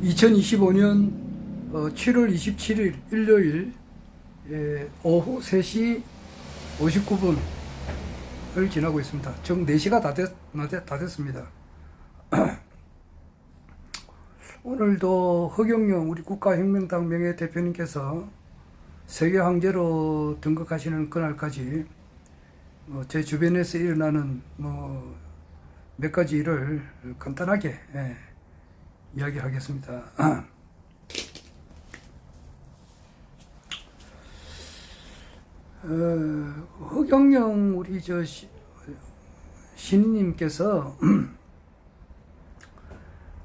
2025년 7월 27일 일요일 오후 3시 59분을 지나고 있습니다. 정 4시가 다 됐습니다. 오늘도 허경영 우리 국가혁명당 명예대표님께서 세계 황제로 등극하시는 그날까지 제 주변에서 일어나는 몇 가지 일을 간단하게 이야기하겠습니다. 허경영 우리 신임님께서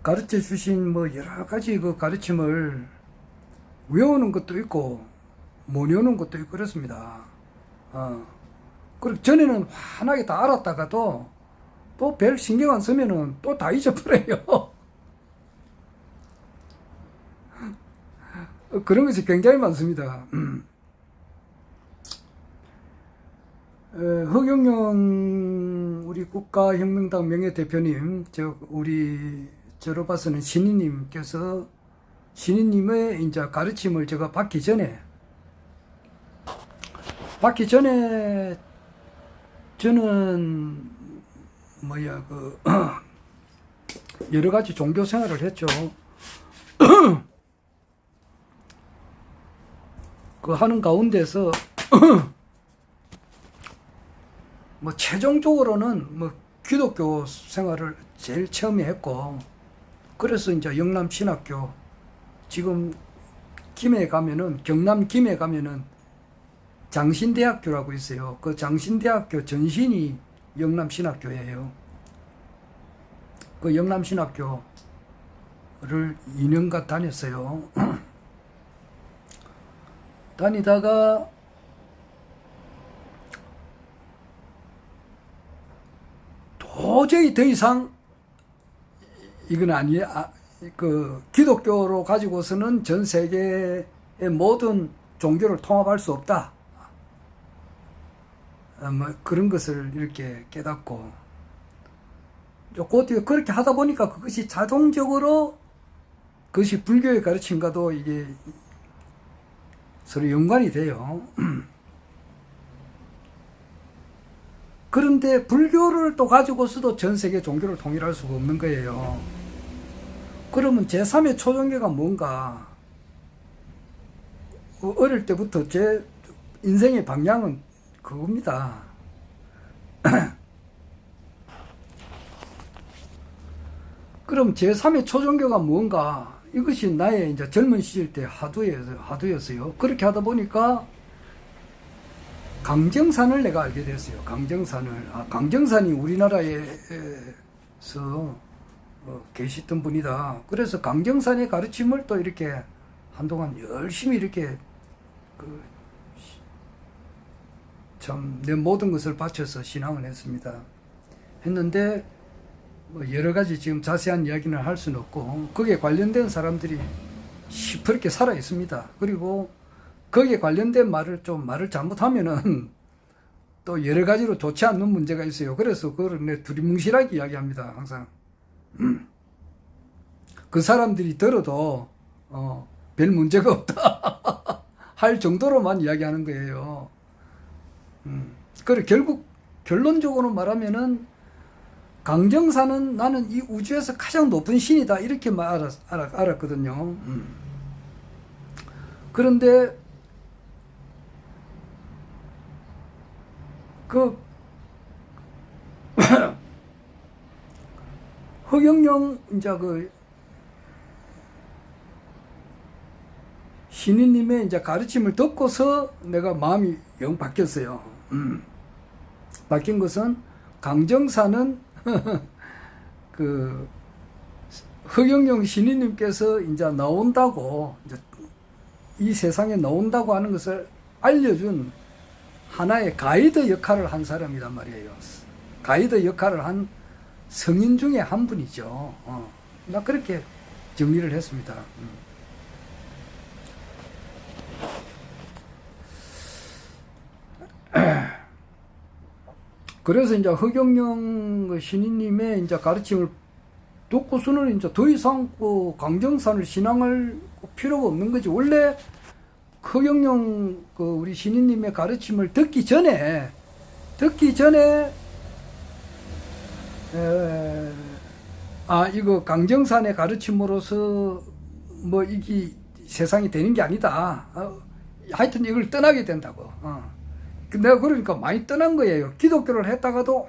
가르쳐 주신 여러 가지 그 가르침을 외우는 것도 있고 못 외우는 것도 있고 그렇습니다. 그리고 전에는 환하게 다 알았다가도 또 별 신경 안 쓰면은 또 다 잊어버려요. 그런 것이 굉장히 많습니다. 허경영 우리 국가혁명당 명예대표님, 저로 봐서는 신인님께서 신인님의 이제 가르침을 제가 받기 전에 저는 여러 가지 종교 생활을 했죠. 그 하는 가운데서 최종적으로는 기독교 생활을 제일 처음에 했고, 그래서 이제 영남신학교, 지금 경남 김해 가면은 장신대학교라고 있어요. 그 장신대학교 전신이 영남신학교예요. 그 영남신학교를 2년간 다녔어요. 다니다가 도저히 더 이상 이건 기독교로 가지고서는 전 세계의 모든 종교를 통합할 수 없다. 그런 것을 이렇게 깨닫고, 그렇게 하다 보니까 그것이 자동적으로 그것이 불교의 가르침과도 이게 서로 연관이 돼요. 그런데 불교를 또 가지고서도 전 세계 종교를 통일할 수가 없는 거예요. 그러면 제3의 초종교가 뭔가? 어릴 때부터 제 인생의 방향은 그겁니다. 그럼 제3의 초종교가 뭔가? 이것이 나의 이제 젊은 시절 때 하도였어요. 그렇게 하다 보니까 강정산을 내가 알게 됐어요. 강정산이 우리나라에서 계시던 분이다. 그래서 강정산의 가르침을 또 이렇게 한동안 열심히 이렇게 참 내 모든 것을 바쳐서 신앙을 했는데 여러 가지 지금 자세한 이야기는 할 수는 없고, 거기에 관련된 사람들이 시퍼렇게 살아 있습니다. 그리고 거기에 관련된 말을 잘못하면은 또 여러 가지로 좋지 않는 문제가 있어요. 그래서 그걸 두리뭉실하게 이야기합니다. 항상. 그 사람들이 들어도 별 문제가 없다 할 정도로만 이야기하는 거예요. 그래 결국 결론적으로 말하면은 강정사는 나는 이 우주에서 가장 높은 신이다 이렇게 알았거든요. 그런데 허경영 이제 신인님의 이제 가르침을 듣고서 내가 마음이 영 바뀌었어요. 바뀐 것은 강정사는 허경영 신인님께서 이제 나온다고, 이 세상에 나온다고 하는 것을 알려준 하나의 가이드 역할을 한 사람이란 말이에요. 가이드 역할을 한 성인 중에 한 분이죠. 나 그렇게 정리를 했습니다. 그래서 이제 허경영 신인님의 이제 가르침을 듣고서는 이제 더 이상 그 강정산을 신앙할 필요가 없는 거지. 원래 허경영 그 우리 신인님의 가르침을 듣기 전에 이거 강정산의 가르침으로서 뭐 이게 세상이 되는 게 아니다. 하여튼 이걸 떠나게 된다고. 내가 그러니까 많이 떠난 거예요. 기독교를 했다가도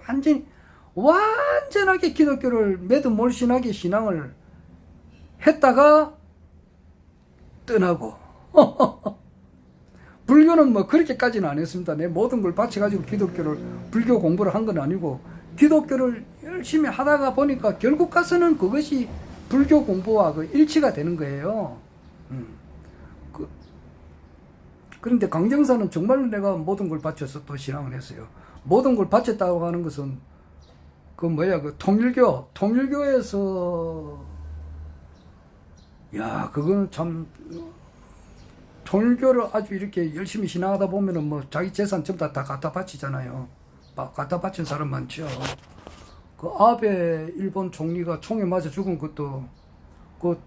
완전하게 기독교를 매듭몰신하게 신앙을 했다가 떠나고. 불교는 뭐 그렇게까지는 안 했습니다. 내 모든 걸 바쳐가지고 불교 공부를 한 건 아니고, 기독교를 열심히 하다가 보니까 결국 가서는 그것이 불교 공부와 그 일치가 되는 거예요. 그런데 강정사는 정말로 내가 모든 걸 바쳐서 또 신앙을 했어요. 모든 걸 바쳤다고 하는 것은 그 통일교에서 그거는 참, 통일교를 아주 이렇게 열심히 신앙하다 보면은 뭐 자기 재산 전부 다 갖다 바치잖아요. 갖다 바친 사람 많죠. 그 아베 일본 총리가 총에 맞아 죽은 것도 그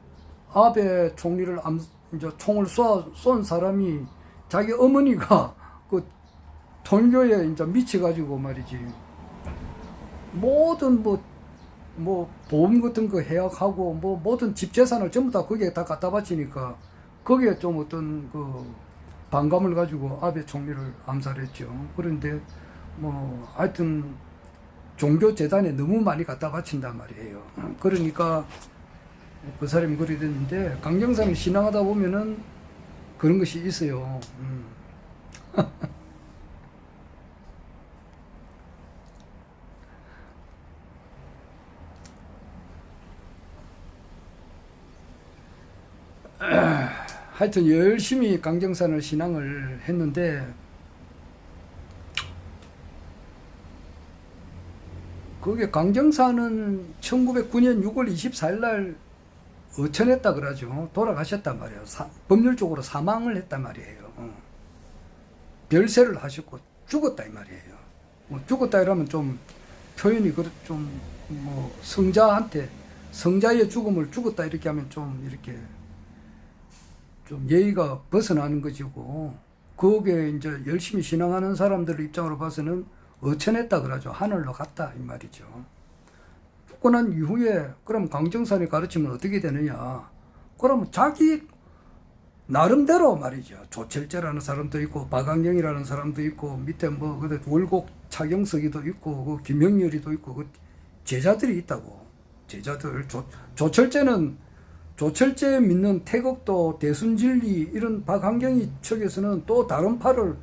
아베 총리를 이제 총을 쏜 사람이 자기 어머니가 그 통일교에 이제 미쳐가지고 말이지, 모든 뭐 보험 같은 거 해약하고 뭐 모든 집 재산을 전부 다 거기에 다 갖다 바치니까 거기에 좀 어떤 그 반감을 가지고 아베 총리를 암살했죠. 그런데 뭐 하여튼 종교 재단에 너무 많이 갖다 바친단 말이에요. 그러니까 그 사람이 그리 됐는데, 강정산을 신앙하다 보면은 그런 것이 있어요. 하여튼 열심히 강정산을 신앙을 했는데, 그게 강정산은 1909년 6월 24일 날 어천했다 그러죠. 돌아가셨단 말이에요. 법률적으로 사망을 했단 말이에요. 별세를 하셨고 죽었다 이 말이에요. 죽었다 이러면 좀 표현이 좀 뭐 성자의 죽음을 죽었다 이렇게 하면 좀 이렇게 좀 예의가 벗어나는 것이고, 거기에 이제 열심히 신앙하는 사람들 입장으로 봐서는 어천했다 그러죠. 하늘로 갔다 이 말이죠. 죽고 난 이후에 그럼 강정산의 가르침은 어떻게 되느냐? 그러면 자기 나름대로 말이죠. 조철재라는 사람도 있고 박완경이라는 사람도 있고 밑에 뭐 월곡 차경석이도 있고 그 김영렬이도 있고 그 제자들이 있다고. 제자들 조철재 믿는 태극도 대순진리 이런 박완경이 측에서는 또 다른 파를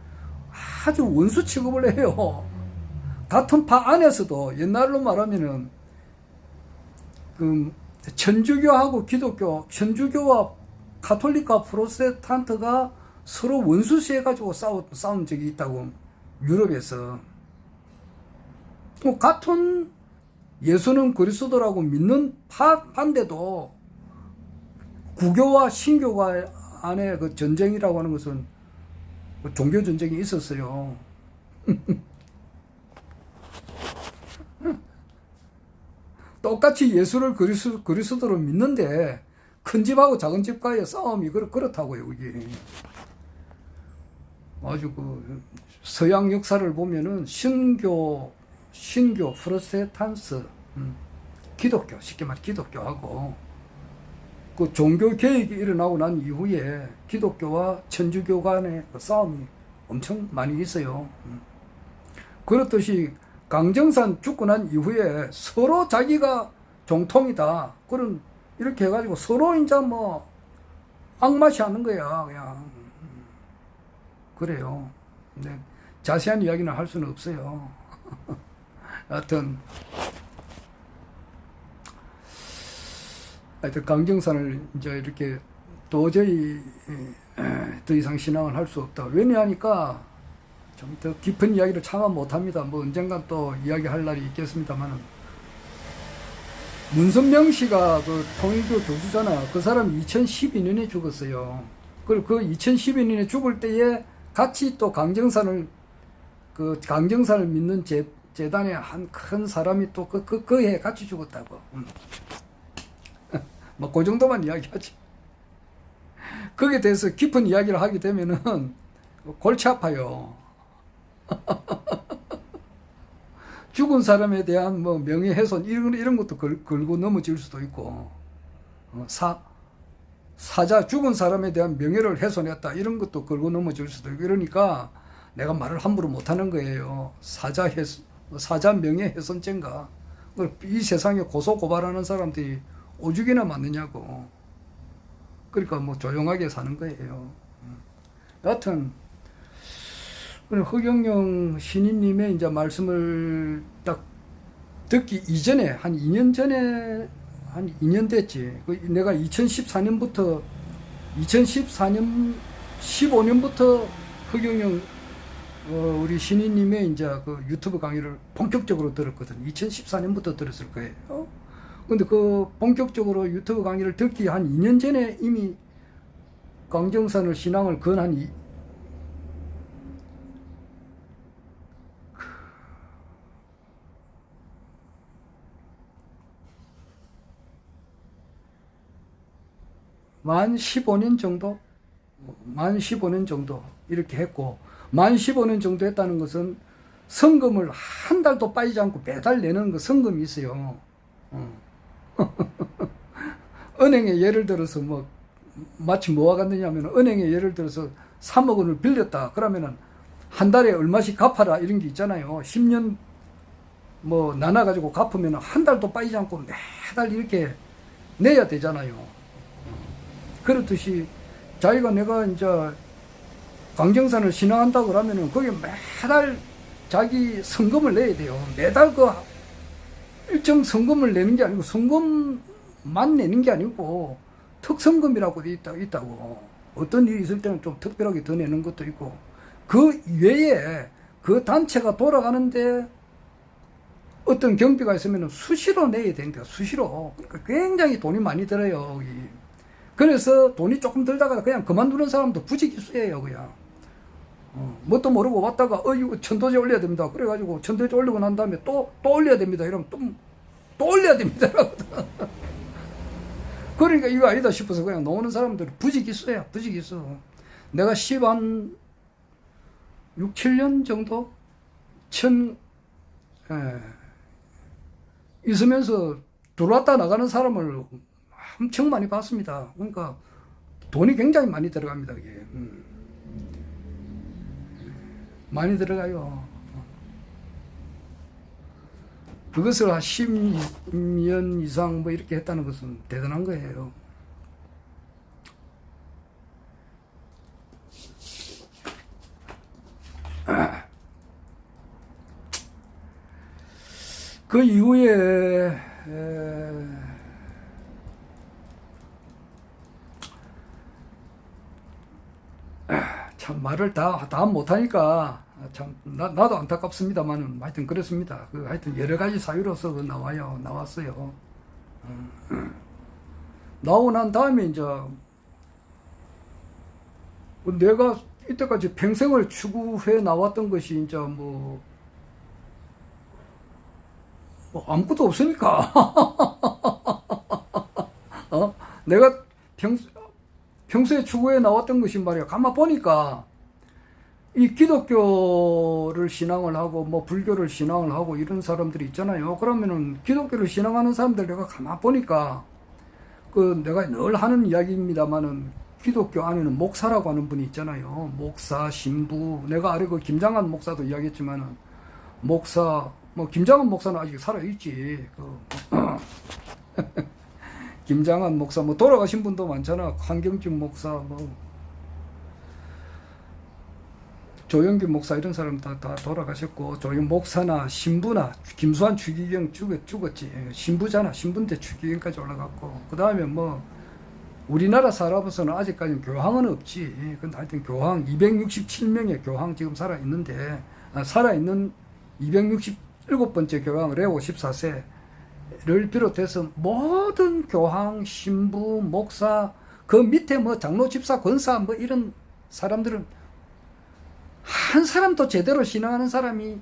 아주 원수 취급을 해요. 같은 파 안에서도 옛날로 말하면은 그 천주교하고 기독교, 천주교와 가톨릭과 프로테스탄트가 서로 원수시 해가지고 싸운 적이 있다고, 유럽에서. 같은 예수는 그리스도라고 믿는 파인데도 구교와 신교가 안에 그 전쟁이라고 하는 것은 종교 전쟁이 있었어요. 똑같이 예수를 그리스도로 믿는데 큰 집하고 작은 집과의 싸움이 그렇다고요. 이게 아주 그 서양 역사를 보면은 신교, 프로테스탄트, 기독교, 쉽게 말해 기독교하고 그 종교 개혁이 일어나고 난 이후에 기독교와 천주교 간의 그 싸움이 엄청 많이 있어요. 그렇듯이 강정산 죽고 난 이후에 서로 자기가 정통이다, 그런 이렇게 해가지고 서로 이제 뭐 악마시 하는 거야 그냥. 그래요. 근데 자세한 이야기는 할 수는 없어요. 하여튼 강정산을 이제 이렇게 도저히 더 이상 신앙을 할 수 없다. 왜냐하니까 좀 더 깊은 이야기를 차마 못합니다. 뭐 언젠간 또 이야기할 날이 있겠습니다만, 문선명 씨가 그 통일교 교수잖아. 그 사람이 2012년에 죽었어요. 그리고 그 2012년에 죽을 때에 같이 또 강정산을 믿는 재단의 한 큰 사람이 또 그 해 같이 죽었다고. 뭐 그 정도만 이야기하지. 거기에 대해서 깊은 이야기를 하게 되면은 골치 아파요. 죽은 사람에 대한 뭐 명예훼손 이런 것도 걸고 넘어질 수도 있고, 사자 죽은 사람에 대한 명예를 훼손했다 이런 것도 걸고 넘어질 수도 있고, 이러니까 내가 말을 함부로 못하는 거예요. 사자 명예훼손죄인가? 이 세상에 고소고발하는 사람들이 오죽이나 많느냐고. 그러니까 뭐 조용하게 사는 거예요. 여하튼 허경영 신인님의 이제 말씀을 딱 듣기 이전에 한 2년 전에 한 2년 됐지. 내가 2014년부터 15년부터 허경영 우리 신인님의 이제 그 유튜브 강의를 본격적으로 들었거든. 2014년부터 들었을 거예요. 근데 그 본격적으로 유튜브 강의를 듣기 한 2년 전에 이미 광정산을 신앙을 건한 만 15년 정도 이렇게 했고, 만 15년 정도 했다는 것은 성금을 한 달도 빠지지 않고 매달 내는 그 성금이 있어요. 은행에 예를 들어서 뭐 마치 뭐와 같느냐면, 은행에 예를 들어서 3억 원을 빌렸다 그러면은 한 달에 얼마씩 갚아라 이런 게 있잖아요. 10년 뭐 나눠 가지고 갚으면 한 달도 빠지지 않고 매달 이렇게 내야 되잖아요. 그렇듯이 자기가 내가 이제 광정산을 신앙한다 그러면은 거기에 매달 자기 성금을 내야 돼요. 매달 그 일정 성금을 내는 게 아니고, 성금만 내는 게 아니고 특성금이라고 돼 있다고. 어떤 일이 있을 때는 좀 특별하게 더 내는 것도 있고, 그 외에 그 단체가 돌아가는데 어떤 경비가 있으면 수시로 내야 된다. 수시로. 그러니까 굉장히 돈이 많이 들어요. 여기. 그래서 돈이 조금 들다가 그냥 그만두는 사람도 부지기수예요. 그냥 뭣도 모르고 왔다가 이거 천도제 올려야 됩니다. 그래가지고 천도제 올리고 난 다음에 또 올려야 됩니다. 이러면 또 올려야 됩니다. 그러니까 이거 아니다 싶어서 그냥 나오는 사람들이 부지기수예요. 부지기수. 내가 10한 6, 7년 정도 있으면서 들어왔다 나가는 사람을 엄청 많이 봤습니다. 그러니까 돈이 굉장히 많이 들어갑니다. 이게. 많이 들어가요. 그것을 한 10년 이상 뭐 이렇게 했다는 것은 대단한 거예요. 그 이후에 참 말을 다 못하니까 참 나도 안타깝습니다만은 하여튼 그렇습니다. 하여튼 여러 가지 사유로서 나왔어요. 나오고 난 다음에 이제 내가 이때까지 평생을 추구해 나왔던 것이 이제 뭐 아무것도 없으니까. 내가 평소에 추구해 나왔던 것이 말이야. 가만 보니까 이 기독교를 신앙을 하고 뭐 불교를 신앙을 하고 이런 사람들이 있잖아요. 그러면은 기독교를 신앙하는 사람들 내가 가만 보니까 내가 늘 하는 이야기입니다만은 기독교 안에는 목사라고 하는 분이 있잖아요. 목사, 신부. 내가 아래 김장한 목사도 이야기했지만은 목사, 김장한 목사는 아직 살아있지. 김장한 목사, 돌아가신 분도 많잖아. 한경준 목사, 조영균 목사 이런 사람 다 돌아가셨고, 조영 목사나 신부나 김수환 추기경 죽었지. 신부잖아. 신부인데 추기경까지 올라갔고, 그 다음에 우리나라 사람으로서는 아직까지는 교황은 없지. 근데 하여튼 교황 267명의 교황 지금 살아있는데, 살아있는 267번째 교황 레오 14세를 비롯해서 모든 교황, 신부, 목사, 그 밑에 장로, 집사, 권사 이런 사람들은 한 사람도 제대로 신앙하는 사람이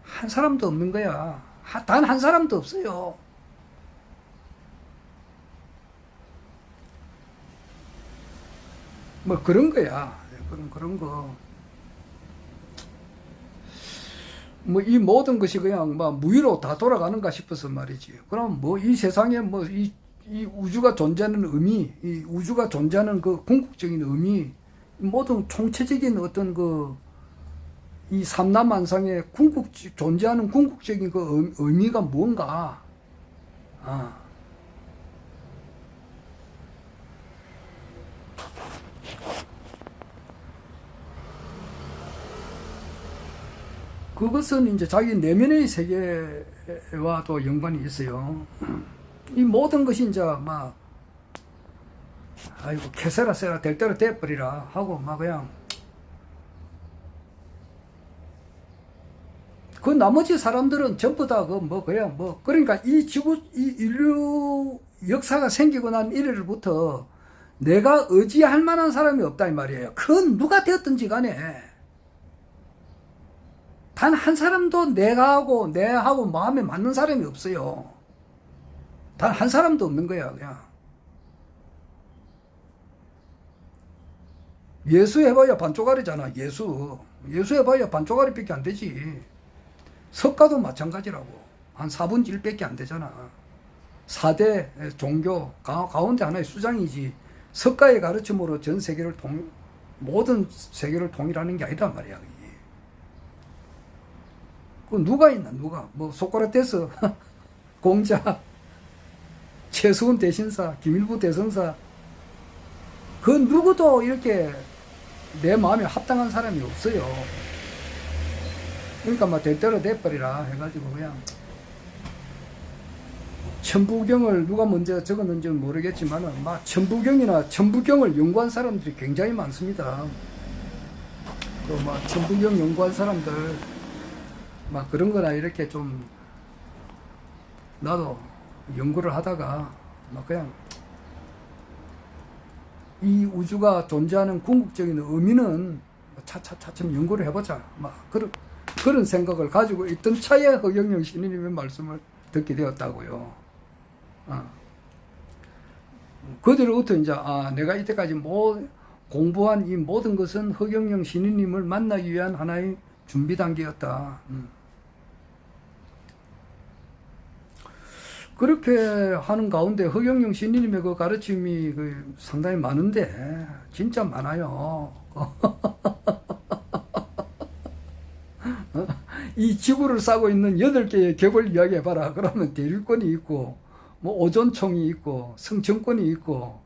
한 사람도 없는 거야. 단 한 사람도 없어요. 뭐 그런 거야. 그런 거. 뭐 이 모든 것이 그냥 막 무의로 다 돌아가는가 싶어서 말이지. 그럼 뭐 이 세상에 뭐 이 우주가 존재하는 의미, 이 우주가 존재하는 그 궁극적인 의미, 모든 총체적인 어떤 그 이 삼라만상의 존재하는 궁극적인 그 의미가 뭔가. 아. 그것은 이제 자기 내면의 세계와도 연관이 있어요. 이 모든 것이 이제 막, 아이고, 캐세라 세라 될 대로 돼버리라 하고 막 그냥, 그 나머지 사람들은 전부 다 그 뭐 그냥 뭐, 그러니까 이 인류 역사가 생기고 난 이래로부터 내가 의지할 만한 사람이 없다 이 말이에요. 그건 누가 되었든지 간에. 단 한 사람도 내하고 마음에 맞는 사람이 없어요. 단 한 사람도 없는 거야, 그냥. 예수 해봐야 반쪽알이잖아, 예수. 예수 해봐야 반쪽알이밖에 안 되지. 석가도 마찬가지라고. 한 4분의 1밖에 안 되잖아. 4대 종교, 가운데 하나의 수장이지. 석가의 가르침으로 전 세계를 모든 세계를 통일하는 게 아니란 말이야. 그 누가 있나, 누가. 뭐, 소크라테스, 공자, 최수훈 대신사, 김일부 대성사, 그 누구도 이렇게 내 마음에 합당한 사람이 없어요. 그러니까 막 대대로 돼버리라 해가지고 그냥 천부경을 누가 먼저 적었는지는 모르겠지만은 막 천부경이나 천부경을 연구한 사람들이 굉장히 많습니다. 그 막 천부경 연구한 사람들 막 그런 거나 이렇게 좀 나도 연구를 하다가 막 그냥 이 우주가 존재하는 궁극적인 의미는 차츰 연구를 해보자. 막 그런 생각을 가지고 있던 차에 허경영 신인님의 말씀을 듣게 되었다고요. 그 뒤로부터 이제 내가 이때까지 공부한 이 모든 것은 허경영 신인님을 만나기 위한 하나의 준비 단계였다. 그렇게 하는 가운데 허경영 신인님의 그 가르침이 상당히 많은데 진짜 많아요. 이 지구를 싸고 있는 8개의 격을 이야기해봐라. 그러면 대륙권이 있고 뭐 오존청이 있고 성청권이 있고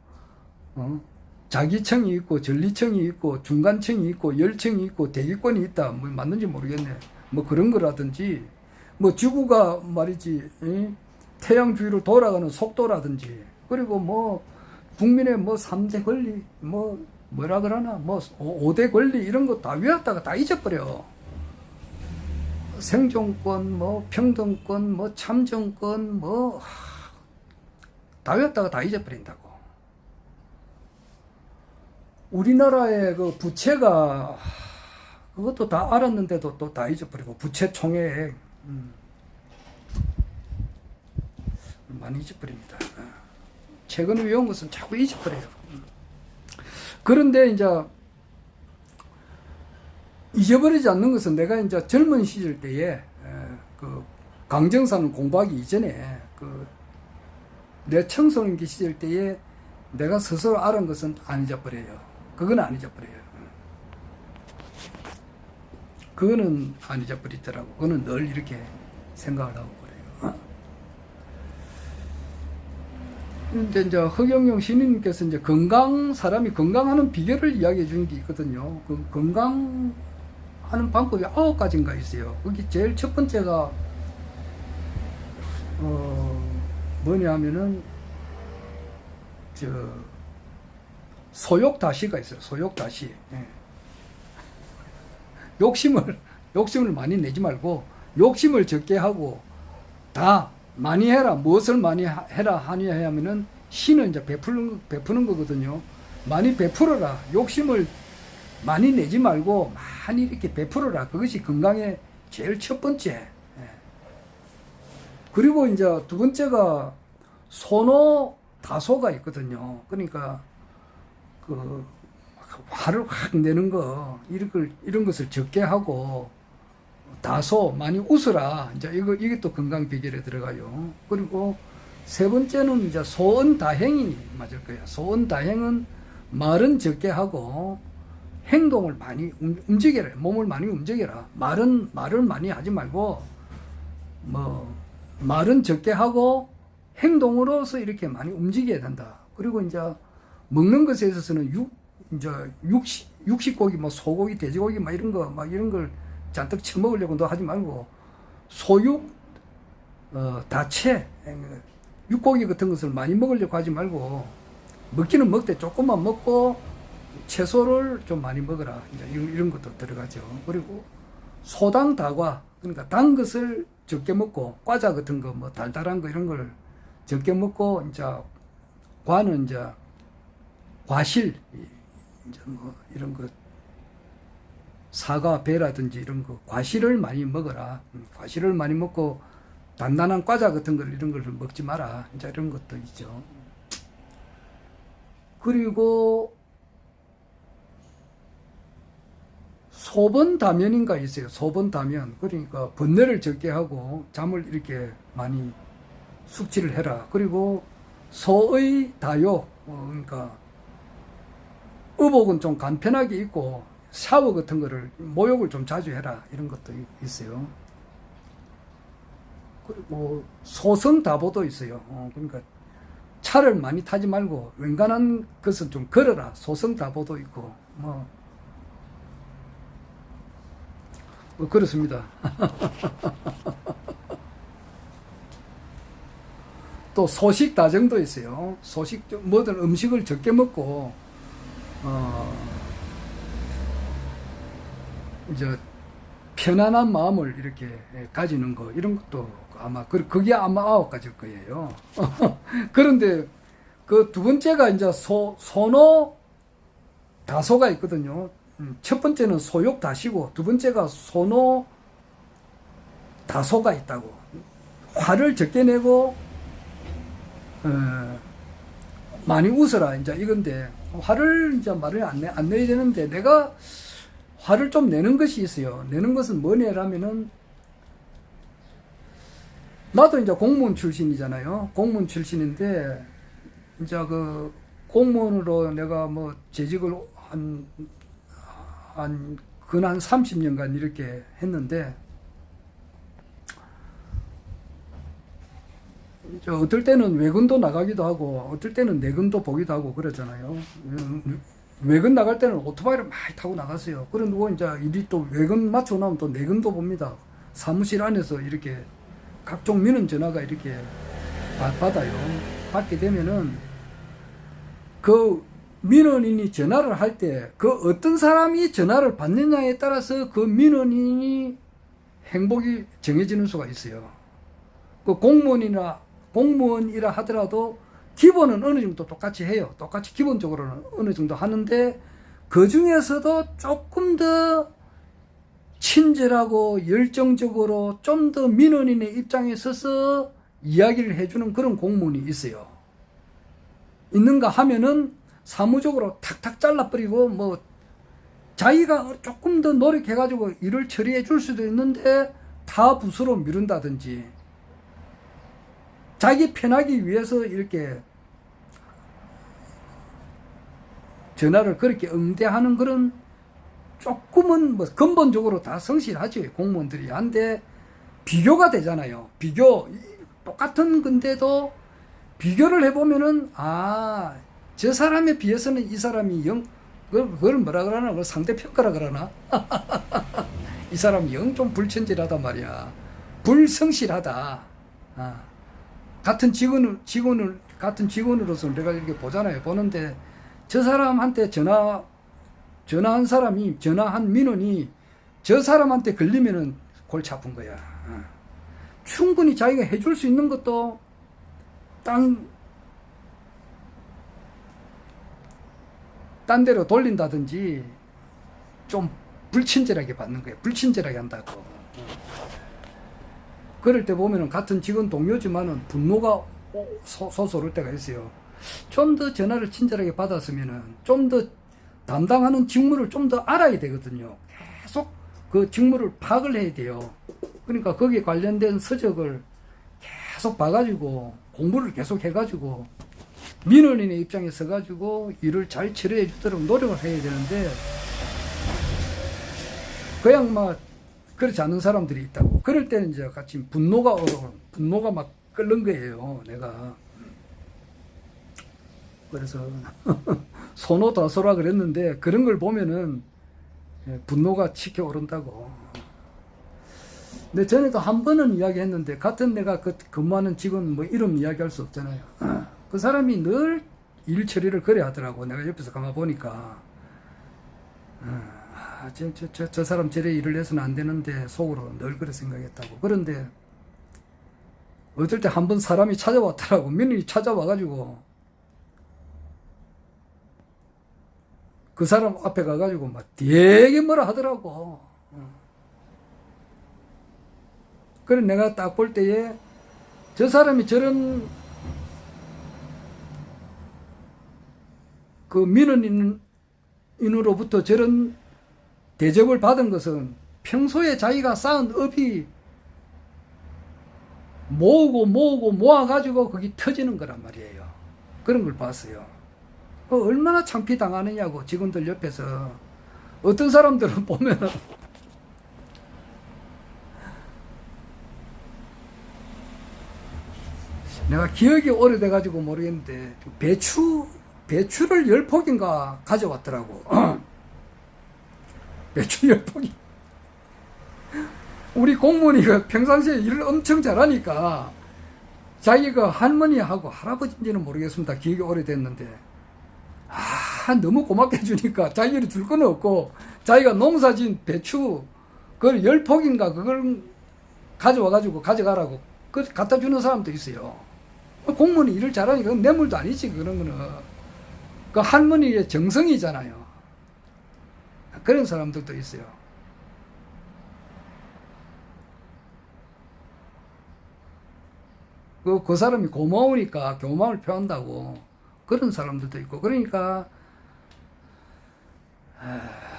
자기청이 있고 전리청이 있고 중간청이 있고 열청이 있고 대기권이 있다. 뭐 맞는지 모르겠네. 뭐 그런 거라든지 뭐 지구가 말이지 태양 주위를 돌아가는 속도라든지 그리고 뭐 국민의 뭐 3대 권리 뭐라 그러나 뭐 5대 권리 이런 거 다 외웠다가 다 잊어버려. 생존권 뭐 평등권 뭐 참정권 뭐 다 외웠다가 다 잊어버린다고. 우리나라의 그 부채가 그것도 다 알았는데도 또 다 잊어버리고 부채 총액 많이 잊어버립니다. 최근에 외운 것은 자꾸 잊어버려요. 그런데 이제 잊어버리지 않는 것은 내가 이제 젊은 시절 때에 그 강정사는 공부하기 이전에 내 청소년기 시절 때에 내가 스스로 알은 것은 안 잊어버려요. 그건 안 잊어버려요. 그거는 안 잊어버리더라고. 그거는 늘 이렇게 생각을 하고 그래요. 근데 이제 허경영 신인님께서 이제 사람이 건강하는 비결을 이야기해 주는 게 있거든요. 그 건강하는 방법이 9가지인가 있어요. 거기 제일 첫 번째가, 뭐냐 하면은, 소욕다시가 있어요. 소욕다시. 예. 욕심을 많이 내지 말고, 욕심을 적게 하고, 다 많이 해라. 무엇을 많이 해라 하냐 하면은, 신은 이제 베푸는 거거든요. 많이 베풀어라. 욕심을 많이 내지 말고, 많이 이렇게 베풀어라. 그것이 건강의 제일 첫 번째. 예. 그리고 이제 두 번째가, 소노 다소가 있거든요. 그러니까, 화를 확 내는 거, 이런 것을 적게 하고, 다소 많이 웃어라. 이제 이게 또 건강 비결에 들어가요. 그리고 세 번째는 이제 소언다행이 맞을 거야. 소언다행은 말은 적게 하고, 행동을 많이 움직여라. 몸을 많이 움직여라. 말을 많이 하지 말고, 말은 적게 하고, 행동으로서 이렇게 많이 움직여야 된다. 그리고 이제 먹는 것에 있어서는 육식고기, 소고기, 돼지고기, 이런 걸 잔뜩 처먹으려고 너 하지 말고, 소육, 다채, 육고기 같은 것을 많이 먹으려고 하지 말고, 먹기는 먹되 조금만 먹고, 채소를 좀 많이 먹어라. 이제 이런 것도 들어가죠. 그리고 소당 다과, 그러니까 단 것을 적게 먹고, 과자 같은 거, 달달한 거 이런 걸 적게 먹고, 이제 과는 이제 과실, 이제 이런 거, 사과, 배라든지 이런 거, 과실을 많이 먹어라. 과실을 많이 먹고, 단단한 과자 같은 걸, 이런 걸 먹지 마라. 이제 이런 것도 있죠. 그리고, 소번다면인가 있어요. 소번다면. 그러니까, 번뇌를 적게 하고, 잠을 이렇게 많이 숙지를 해라. 그리고, 소의 다욕, 그러니까, 의복은 좀 간편하게 입고, 샤워 같은 거를, 목욕을 좀 자주 해라. 이런 것도 있어요. 그리고 소성다보도 있어요. 그러니까 차를 많이 타지 말고 웬간한 것은 좀 걸어라. 소성다보도 있고, 그렇습니다. 또 소식다정도 있어요. 뭐든 음식을 적게 먹고, 이제 편안한 마음을 이렇게 가지는 거, 이런 것도 아마 그게 아마 9가지일 거예요. 그런데 그 두 번째가 이제 소노 다소가 있거든요. 첫 번째는 소욕 다시고, 두 번째가 소노 다소가 있다고. 화를 적게 내고, 많이 웃어라. 이제 이건데, 화를 이제 말을 안 내야 되는데, 내가 화를 좀 내는 것이 있어요. 내는 것은 뭐냐라면은, 나도 이제 공무원 출신이잖아요. 공무원 출신인데, 이제 그 공무원으로 내가 재직을 근 30년간 이렇게 했는데, 어떨 때는 외근도 나가기도 하고, 어떨 때는 내근도 보기도 하고 그러잖아요. 외근 나갈 때는 오토바이를 많이 타고 나갔어요. 그리고 이제 일이 또 외근 마치고 나면 또 내근도 봅니다. 사무실 안에서 이렇게 각종 민원 전화가 이렇게 받아요. 받게 되면은 그 민원인이 전화를 할 때 그 어떤 사람이 전화를 받느냐에 따라서 그 민원인이 행복이 정해지는 수가 있어요. 그 공무원이라 하더라도 기본은 어느 정도 똑같이 해요. 똑같이 기본적으로는 어느 정도 하는데, 그 중에서도 조금 더 친절하고 열정적으로 좀 더 민원인의 입장에 서서 이야기를 해주는 그런 공무원이 있어요. 있는가 하면은 사무적으로 탁탁 잘라버리고, 자기가 조금 더 노력해가지고 일을 처리해 줄 수도 있는데 다 부수로 미룬다든지, 자기 편하기 위해서 이렇게 전화를 그렇게 응대하는 그런, 조금은 근본적으로 다 성실하지, 공무원들이. 한데 비교가 되잖아요. 똑같은 건데도 비교를 해보면은, 저 사람에 비해서는 이 사람이 그걸 뭐라 그러나? 그걸 상대평가라 그러나? 이 사람이 좀 불천질하단 말이야. 불성실하다. 같은 직원으로서 내가 이렇게 보잖아요. 보는데, 저 사람한테 전화한 사람이, 전화한 민원이 저 사람한테 걸리면은 골치 아픈 거야. 충분히 자기가 해줄 수 있는 것도 딴 데로 돌린다든지, 좀 불친절하게 받는 거야. 불친절하게 한다고. 그럴 때 보면은 같은 직원 동료지만은 분노가 솟아오를 때가 있어요. 좀 더 전화를 친절하게 받았으면은, 좀 더 담당하는 직무를 좀 더 알아야 되거든요. 계속 그 직무를 파악을 해야 돼요. 그러니까 거기에 관련된 서적을 계속 봐가지고 공부를 계속 해가지고 민원인의 입장에 서가지고 일을 잘 처리해 주도록 노력을 해야 되는데 그냥 막 그렇지 않은 사람들이 있다고. 그럴 때는 이제 같이 분노가 막 끓는 거예요, 내가. 그래서 소노다소라 그랬는데 그런 걸 보면은 분노가 치켜 오른다고. 근데 전에도 한 번은 이야기했는데 같은 내가 그 근무하는 직원 뭐 이름 이야기할 수 없잖아요. 그 사람이 늘 일 처리를 그래 하더라고. 내가 옆에서 가만 보니까 저 사람 저래 일을 해서는 안 되는데 속으로 늘 그래 생각했다고. 그런데 어떨 때 한 번 사람이 찾아왔더라고. 민원이 찾아와가지고 그 사람 앞에 가가지고 막 되게 뭐라 하더라고. 그래 내가 딱 볼 때에 저 사람이 저런 그 민원인으로부터 저런 대접을 받은 것은 평소에 자기가 쌓은 업이 모아가지고 거기 터지는 거란 말이에요. 그런 걸 봤어요. 얼마나 창피당하느냐고. 직원들 옆에서 어떤 사람들은 보면은 내가 기억이 오래돼가지고 모르겠는데 배추를 10포기인가 가져왔더라고. 배추 10포기. 우리 공무원이 평상시에 일을 엄청 잘하니까 자기가 할머니하고 할아버지인지는 모르겠습니다. 기억이 오래됐는데 너무 고맙게 해주니까 자기를 줄 건 없고 자기가 농사진 배추 그걸 10포기인가 그걸 가져와가지고 가져가라고 그 갖다 주는 사람도 있어요. 공무원이 일을 잘하니까 그건 뇌물도 아니지. 그런 거는 그 할머니의 정성이잖아요. 그런 사람들도 있어요. 그 사람이 고마우니까 고마움을 표한다고. 그런 사람들도 있고. 그러니까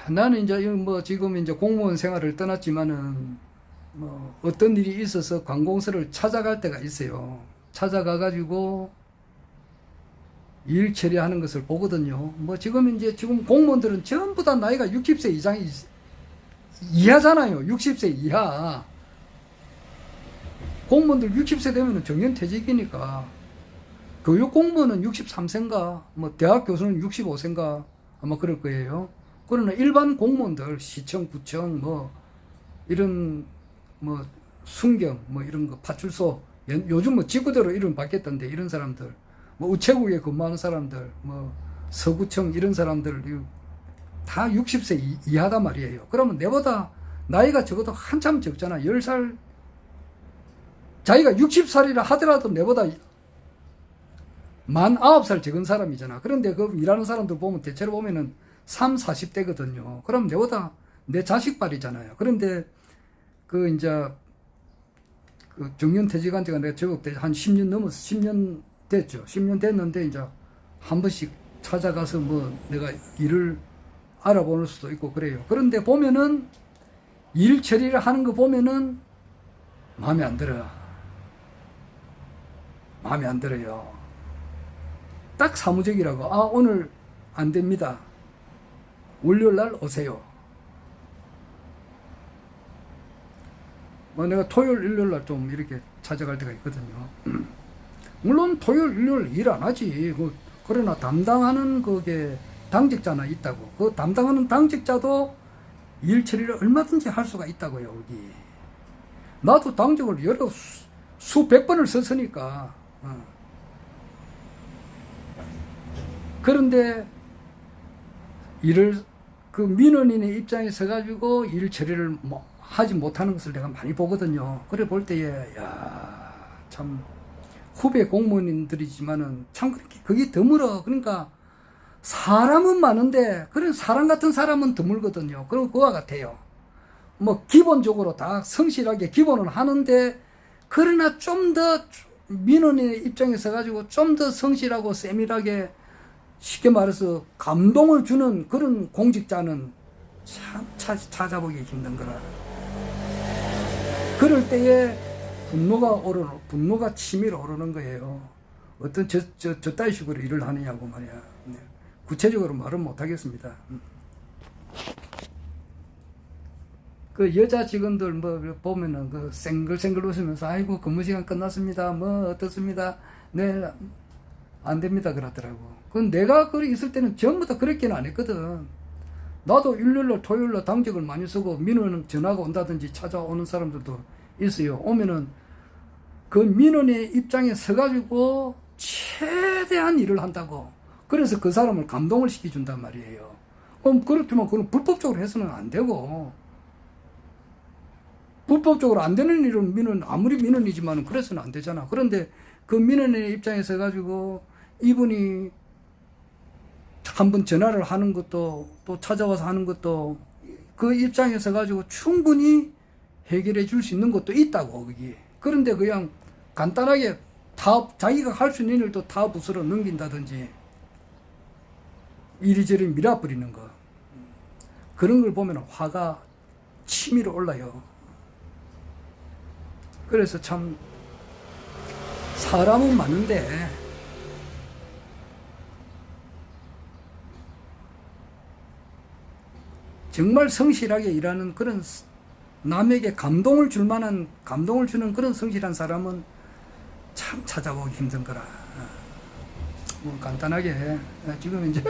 나는 이제 뭐 지금 이제 공무원 생활을 떠났지만은 뭐 어떤 일이 있어서 관공서를 찾아갈 때가 있어요. 찾아가가지고 일 처리하는 것을 보거든요. 뭐 지금 공무원들은 전부 다 나이가 60세 이상이 이하잖아요. 60세 이하. 공무원들 60세 되면 정년퇴직이니까. 교육 공무원은 63세인가, 뭐 대학 교수는 65세인가 아마 그럴 거예요. 그러나 일반 공무원들 시청, 구청 뭐 이런 뭐 순경 뭐 이런 거 파출소 요즘 뭐 지구대로 이름 바뀌었던데 이런 사람들 뭐 우체국에 근무하는 사람들 뭐 서구청 이런 사람들 다 60세 이하단 말이에요. 그러면 내보다 나이가 적어도 한참 적잖아. 10살 자기가 60살이라 하더라도 내보다 만 9살 적은 사람이잖아. 그런데 그 일하는 사람들 보면 대체로 보면은 3, 40대거든요. 그럼 내보다 내 자식발이잖아요. 그런데 그 이제 그 정년퇴직한 지가 내가 적을 때 한 10년 넘었어. 10년 됐죠. 10년 됐는데 이제 한 번씩 찾아가서 뭐 내가 일을 알아보는 수도 있고 그래요. 그런데 보면은 일 처리를 하는 거 보면은 마음에 안 들어. 마음에 안 들어요. 딱 사무적이라고. 오늘 안 됩니다. 월요일날 오세요. 뭐 내가 토요일, 일요일날 좀 이렇게 찾아갈 때가 있거든요. 물론 토요일, 일요일 일 안 하지. 그러나 담당하는 그게 당직자나 있다고. 그 담당하는 당직자도 일 처리를 얼마든지 할 수가 있다고요, 여기. 나도 당직을 수백 번을 썼으니까. 그런데 그 민원인의 입장에 서가지고 일 처리를 하지 못하는 것을 내가 많이 보거든요. 그래 볼 때에, 참, 후배 공무원들이지만은 참 그게 드물어. 그러니까 사람은 많은데, 그런 사람 같은 사람은 드물거든요. 그럼 그와 같아요. 뭐, 기본적으로 다 성실하게 기본을 하는데, 그러나 좀 더 민원인의 입장에 서가지고 좀 더 성실하고 세밀하게 쉽게 말해서 감동을 주는 그런 공직자는 참 찾아보기 힘든 거라. 그럴 때에 분노가 치밀어 오르는 거예요. 어떤 저 따위 식으로 일을 하느냐고 말이야. 네. 구체적으로 말은 못하겠습니다. 그 여자 직원들 뭐 보면은 그 생글생글 웃으면서 아이고 근무 시간 끝났습니다. 뭐 어떻습니다. 내일 안 됩니다 그러더라고. 그건 내가 거기 있을 때는 전부 다 그렇게는 안 했거든. 나도 일요일날 토요일날 당직을 많이 쓰고 민원은 전화가 온다든지 찾아오는 사람들도 있어요. 오면은 그 민원의 입장에 서가지고 최대한 일을 한다고. 그래서 그 사람을 감동을 시켜준단 말이에요. 그렇지만 그건 불법적으로 해서는 안 되고, 불법적으로 안 되는 일은 아무리 민원이지만 그래서는 안 되잖아. 그런데 그 민원의 입장에 서가지고 이분이 한번 전화를 하는 것도 또 찾아와서 하는 것도 그 입장에 서가지고 충분히 해결해 줄 수 있는 것도 있다고, 그게. 그런데 그냥 간단하게 자기가 할 수 있는 일도 다 부서로 넘긴다든지 이리저리 밀어버리는 거. 그런 걸 보면 화가 치밀어 올라요. 그래서 참 사람은 많은데 정말 성실하게 일하는 그런 남에게 감동을 주는 그런 성실한 사람은 참 찾아보기 힘든 거라. 뭐 간단하게 지금 이제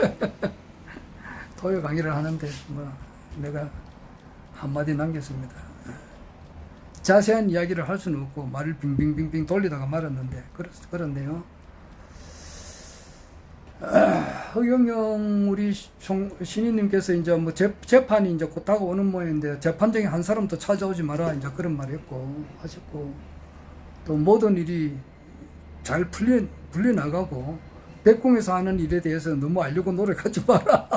토요 강의를 하는데 뭐 내가 한마디 남겼습니다. 자세한 이야기를 할 수는 없고 말을 빙빙빙빙 돌리다가 말았는데 그런데요. 허경영 우리 신인님께서 이제 뭐 재판이 이제 곧 다가오는 모양인데 재판장에 한 사람도 찾아오지 마라 이제 그런 말 하셨고 또 모든 일이 잘 풀려 나가고 백궁에서 하는 일에 대해서 너무 알려고 노력하지 마라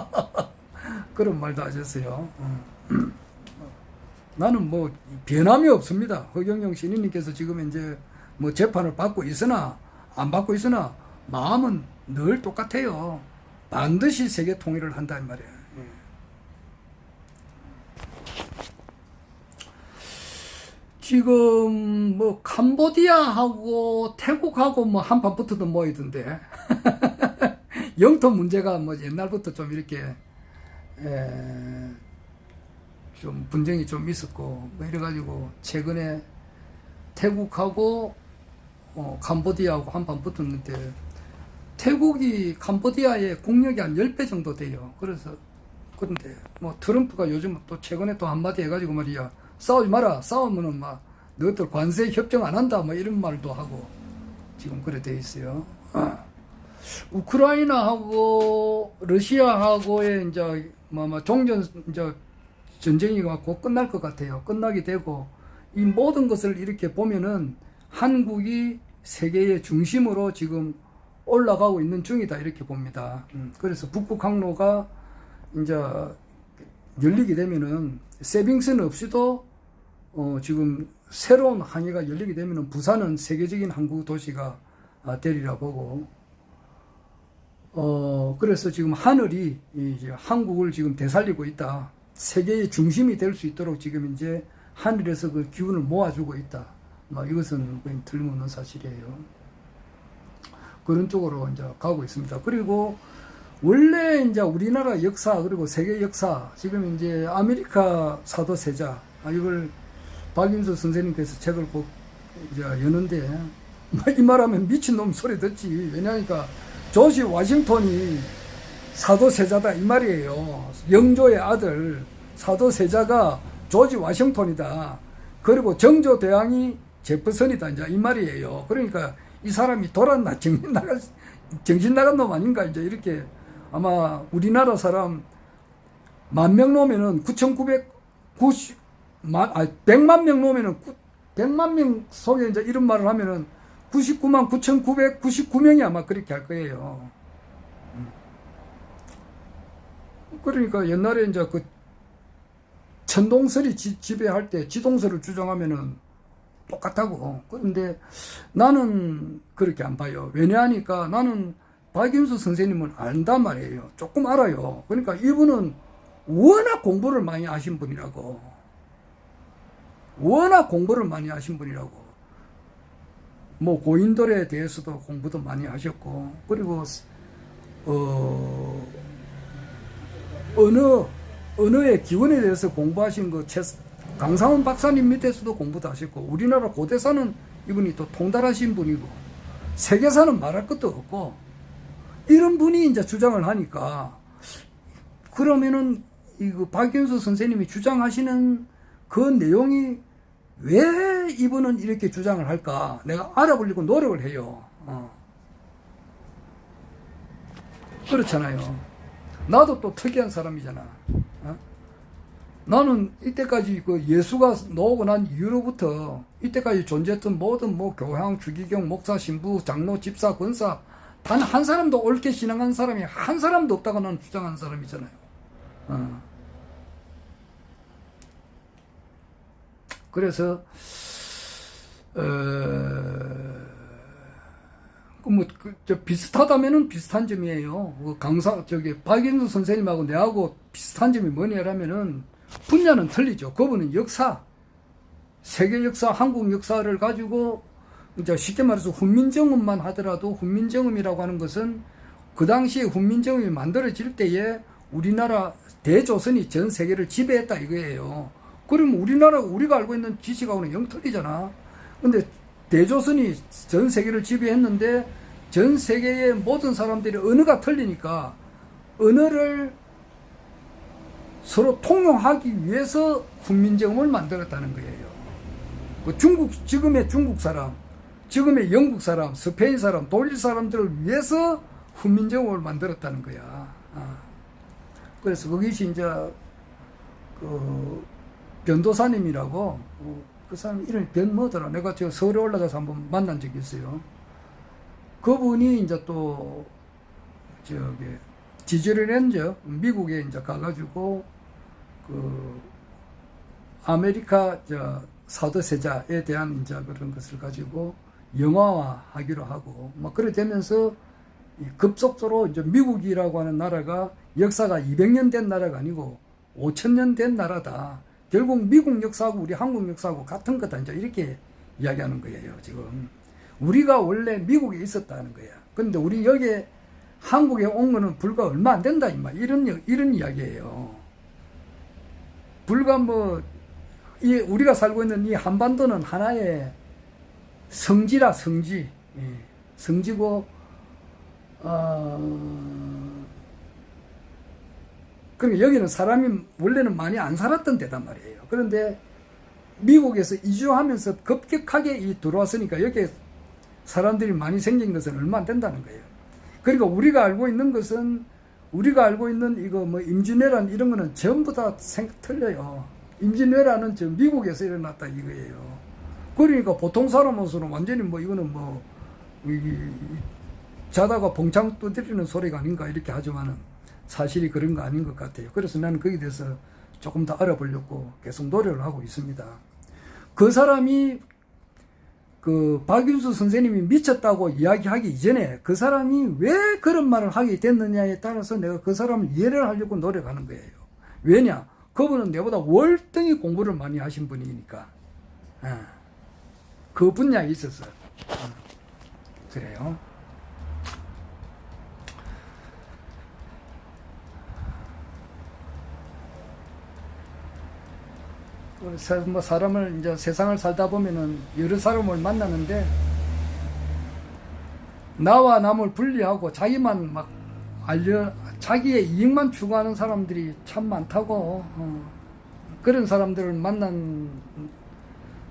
그런 말도 하셨어요. 나는 뭐 변함이 없습니다. 허경영 신인님께서 지금 이제 뭐 재판을 받고 있으나 안 받고 있으나 마음은 늘 똑같아요. 반드시 세계 통일을 한다 이 말이에요. 지금 뭐 캄보디아하고 태국하고 뭐 한판 붙어도 모이던데 영토 문제가 뭐 옛날부터 좀 이렇게 좀 분쟁이 좀 있었고 뭐 이래가지고 최근에 태국하고 캄보디아하고 한판 붙었는데 태국이 캄보디아의 국력이 한 10배 정도 돼요. 그런데 뭐 트럼프가 요즘 또 최근에 또 한마디 해가지고 말이야 싸우지 마라. 싸우면은 막 너희들 관세 협정 안 한다 뭐 이런 말도 하고 지금 그래 돼 있어요. 우크라이나하고 러시아하고의 이제 종전 이제 전쟁이 곧 끝날 것 같아요. 끝나게 되고 이 모든 것을 이렇게 보면은 한국이 세계의 중심으로 지금 올라가고 있는 중이다 이렇게 봅니다. 그래서 북극 항로가 이제 열리게 되면은 세빙선 없이도 지금 새로운 항해가 열리게 되면은 부산은 세계적인 항구 도시가 되리라 보고 그래서 지금 하늘이 이제 한국을 지금 되살리고 있다. 세계의 중심이 될 수 있도록 지금 이제 하늘에서 그 기운을 모아주고 있다. 이것은 거의 틀림없는 사실이에요. 그런 쪽으로 이제 가고 있습니다. 그리고 원래 이제 우리나라 역사 그리고 세계 역사 지금 이제 아메리카 사도세자 이걸 박인수 선생님께서 책을 꼭 이제 여는데 이 말하면 미친놈 소리 듣지. 왜냐하니까 조지 워싱턴이 사도세자다 이 말이에요. 영조의 아들 사도세자가 조지 워싱턴이다. 그리고 정조대왕이 제퍼슨이다 이제 이 말이에요. 그러니까 이 사람이 돌았나 정신 나간 놈 아닌가 이제 이렇게 아마 우리나라 사람 10,000명 놓으면은 100만 명 놓으면은 100만 명 속에 이제 이런 말을 하면은 99만 9,999명이 아마 그렇게 할 거예요. 그러니까 옛날에 이제 그 천동설이 지배할 때 지동설을 주장하면은 똑같다고. 그런데 나는 그렇게 안 봐요. 왜냐하니까 나는 박윤수 선생님은 안단 말이에요. 조금 알아요. 그러니까 이분은 워낙 공부를 많이 하신 분이라고. 워낙 공부를 많이 하신 분이라고. 뭐 고인돌에 대해서도 공부도 많이 하셨고, 그리고 언어의 기원에 대해서 공부하신 강상훈 박사님 밑에서도 공부도 하셨고, 우리나라 고대사는 이분이 또 통달하신 분이고, 세계사는 말할 것도 없고, 이런 분이 이제 주장을 하니까, 그러면은 이거 박윤수 선생님이 주장하시는 그 내용이 왜 이분은 이렇게 주장을 할까? 내가 알아보려고 노력을 해요. 그렇잖아요. 나도 또 특이한 사람이잖아. 나는 이때까지 그 예수가 나오고 난 이후로부터 이때까지 존재했던 모든 뭐 교황, 주기경, 목사, 신부, 장로, 집사, 권사 단 한 사람도 옳게 신앙한 사람이 한 사람도 없다고 나는 주장한 사람이잖아요. 그래서 비슷하다면은 비슷한 점이에요. 박인수 선생님하고 내하고 비슷한 점이 뭐냐라면은 분야는 틀리죠. 그분은 역사, 세계 역사, 한국 역사를 가지고 이제 쉽게 말해서 훈민정음만 하더라도 훈민정음이라고 하는 것은 그 당시에 훈민정음이 만들어질 때에 우리나라 대조선이 전 세계를 지배했다 이거예요. 그러면 우리가 알고 있는 지식하고는 영 틀리잖아. 근데 대조선이 전 세계를 지배했는데 전 세계의 모든 사람들이 언어가 틀리니까 언어를 서로 통용하기 위해서 훈민정음을 만들었다는 거예요. 지금의 중국 사람, 지금의 영국 사람, 스페인 사람, 독일 사람들을 위해서 훈민정음을 만들었다는 거야. 그래서 그것이 이제 변도사님이라고, 그 사람 이름이 뭐더라. 내가 저 서울에 올라가서 한번 만난 적이 있어요. 그분이 이제 또 디즈니랜드 미국에 이제 가가지고 아메리카 사도세자에 대한 이제 그런 것을 가지고 영화화하기로 하고 막 그래 되면서 급속도로 이제 미국이라고 하는 나라가 역사가 200년 된 나라가 아니고 5000년 된 나라다. 결국 미국 역사하고 우리 한국 역사하고 같은 거다. 이제 이렇게 이야기하는 거예요, 지금. 우리가 원래 미국에 있었다는 거야. 근데 우리 여기에 한국에 온 거는 불과 얼마 안 된다, 임마. 이런 이야기예요. 불과 우리가 살고 있는 이 한반도는 하나의 성지라, 성지. 성지고, 그러니까 여기는 사람이 원래는 많이 안 살았던 데단 말이에요. 그런데 미국에서 이주하면서 급격하게 들어왔으니까 여기에 사람들이 많이 생긴 것은 얼마 안 된다는 거예요. 그러니까 우리가 알고 있는 것은 이거 임진왜란 이런 거는 전부 다 틀려요. 임진왜란은 미국에서 일어났다 이거예요. 그러니까 보통 사람으로서는 완전히 이거는 자다가 봉창 두드리는 소리가 아닌가 이렇게 하지만은 사실이 그런 거 아닌 것 같아요. 그래서 나는 거기에 대해서 조금 더 알아보려고 계속 노력을 하고 있습니다. 그 사람이 박윤수 선생님이 미쳤다고 이야기하기 이전에 그 사람이 왜 그런 말을 하게 됐느냐에 따라서 내가 그 사람을 이해를 하려고 노력하는 거예요. 왜냐? 그분은 내보다 월등히 공부를 많이 하신 분이니까. 그 분야에 있어서. 그래요. 사람을 이제 세상을 살다 보면은 여러 사람을 만나는데 나와 남을 분리하고 자기만 자기의 이익만 추구하는 사람들이 참 많다고. 그런 사람들을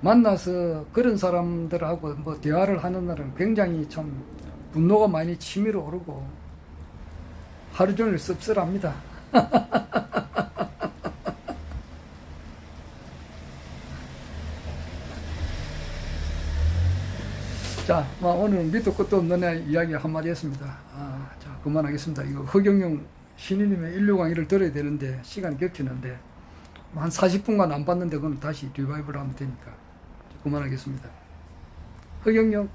만나서 그런 사람들하고 대화를 하는 날은 굉장히 참 분노가 많이 치밀어 오르고 하루 종일 씁쓸합니다. 자, 오늘 밑도 끝도 없는 이야기 한마디 했습니다. 자, 그만하겠습니다. 이거 허경영 신인님의 인류 강의를 들어야 되는데, 시간이 겹치는데, 한 40분간 안 봤는데, 그럼 다시 리바이벌 하면 되니까. 그만하겠습니다. 허경영.